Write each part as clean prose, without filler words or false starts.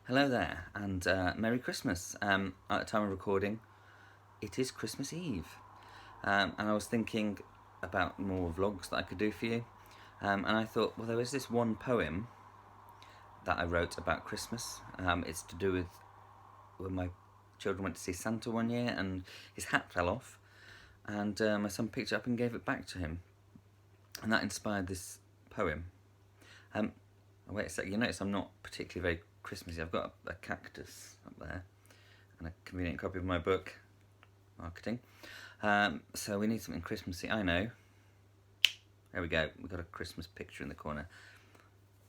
Hello there, and Merry Christmas. At the time of recording, it is Christmas Eve, and I was thinking about more vlogs that I could do for you, and I thought, well, there is this one poem that I wrote about Christmas. It's to do with when my children went to see Santa one year, and his hat fell off, and my son picked it up and gave it back to him, and that inspired this poem. Wait a sec, you notice I'm not particularly very Christmassy. I've got a cactus up there and a convenient copy of my book, Marketing. So we need something Christmassy. I know. There we go. We've got a Christmas picture in the corner.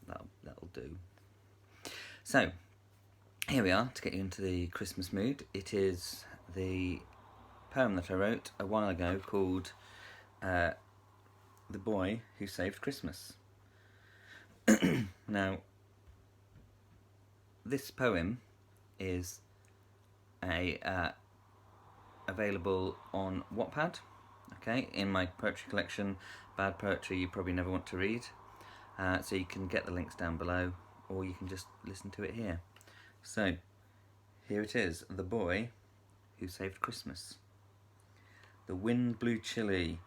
That'll do. So, here we are to get you into the Christmas mood. It is the poem that I wrote a while ago called The Boy Who Saved Christmas. Now, this poem is available on Wattpad, okay, in my poetry collection, Bad Poetry You Probably Never Want to Read. So you can get the links down below, or you can just listen to it here. So, here it is, The Boy Who Saved Christmas. The wind blew chilly.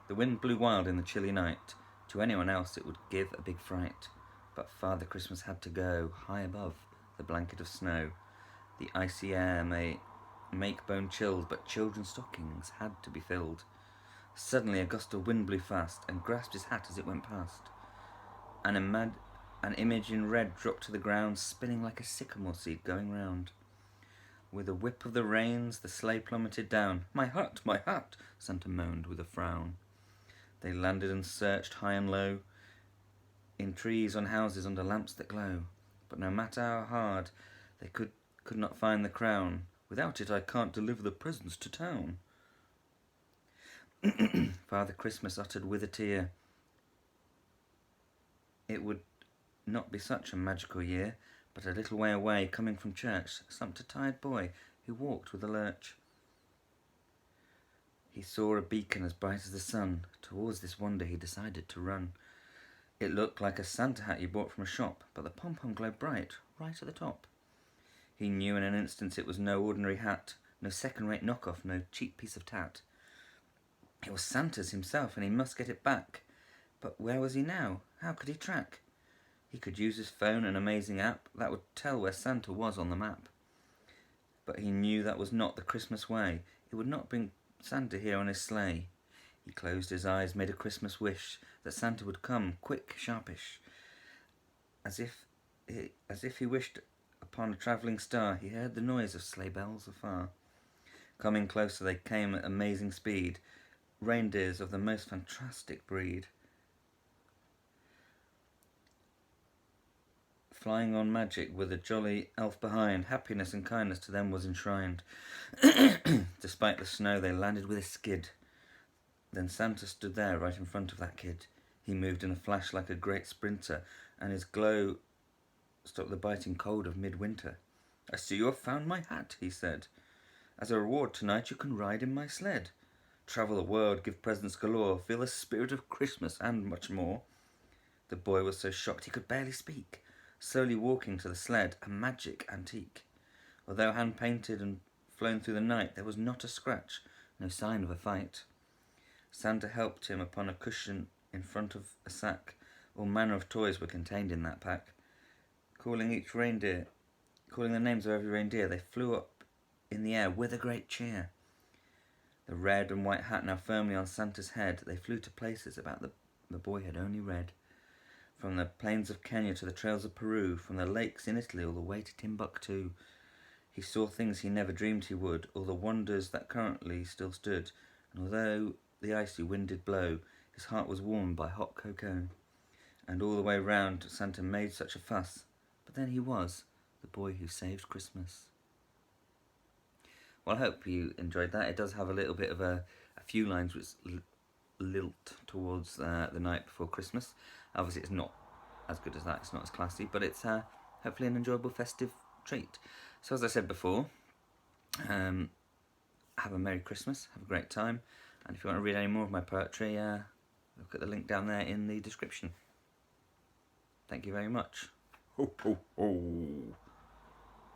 The wind blew wild in the chilly night. To anyone else it would give a big fright. But Father Christmas had to go high above the blanket of snow. The icy air may make bone chilled, but children's stockings had to be filled. Suddenly a gust of wind blew fast and grasped his hat as it went past. An image in red dropped to the ground, spinning like a sycamore seed going round. With a whip of the reins the sleigh plummeted down. My hat, Santa moaned with a frown. They landed and searched high and low, in trees, on houses, under lamps that glow. But no matter how hard, they could not find the crown. Without it I can't deliver the presents to town. Father Christmas uttered with a tear, it would not be such a magical year. But a little way away, coming from church, slumped a tired boy who walked with a lurch. He saw a beacon as bright as the sun. Towards this wonder he decided to run. It looked like a Santa hat he bought from a shop, but the pom-pom glowed bright, right at the top. He knew in an instant it was no ordinary hat, no second-rate knockoff, no cheap piece of tat. It was Santa's himself, and he must get it back. But where was he now? How could he track? He could use his phone, an amazing app that would tell where Santa was on the map. But he knew that was not the Christmas way. It would not bring Santa here on his sleigh. He closed his eyes, made a Christmas wish that Santa would come, quick, sharpish. As if he wished upon a travelling star, he heard the noise of sleigh bells afar. Coming closer they came at amazing speed, reindeers of the most fantastic breed. Flying on magic with a jolly elf behind, happiness and kindness to them was enshrined. Despite the snow they landed with a skid. Then Santa stood there right in front of that kid. He moved in a flash like a great sprinter, and his glow stopped the biting cold of midwinter. I see you have found my hat, he said. As a reward tonight you can ride in my sled. Travel the world, give presents galore, feel the spirit of Christmas and much more. The boy was so shocked he could barely speak, slowly walking to the sled, a magic antique. Although hand-painted and flown through the night, there was not a scratch, no sign of a fight. Santa helped him upon a cushion in front of a sack. All manner of toys were contained in that pack. Calling the names of every reindeer, they flew up in the air with a great cheer. The red and white hat now firmly on Santa's head, they flew to places about the boy had only read. From the plains of Kenya to the trails of Peru, from the lakes in Italy all the way to Timbuktu. He saw things he never dreamed he would, all the wonders that currently still stood, and although the icy wind did blow, his heart was warmed by hot cocoa. And all the way round Santa made such a fuss, but then he was the boy who saved Christmas. Well, I hope you enjoyed that. It does have a little bit of a few lines which lilt towards the night before Christmas. Obviously it's not as good as that, it's not as classy, but it's hopefully an enjoyable festive treat. So as I said before, have a Merry Christmas, have a great time, and if you want to read any more of my poetry, look at the link down there in the description. Thank you very much. Ho, ho, ho.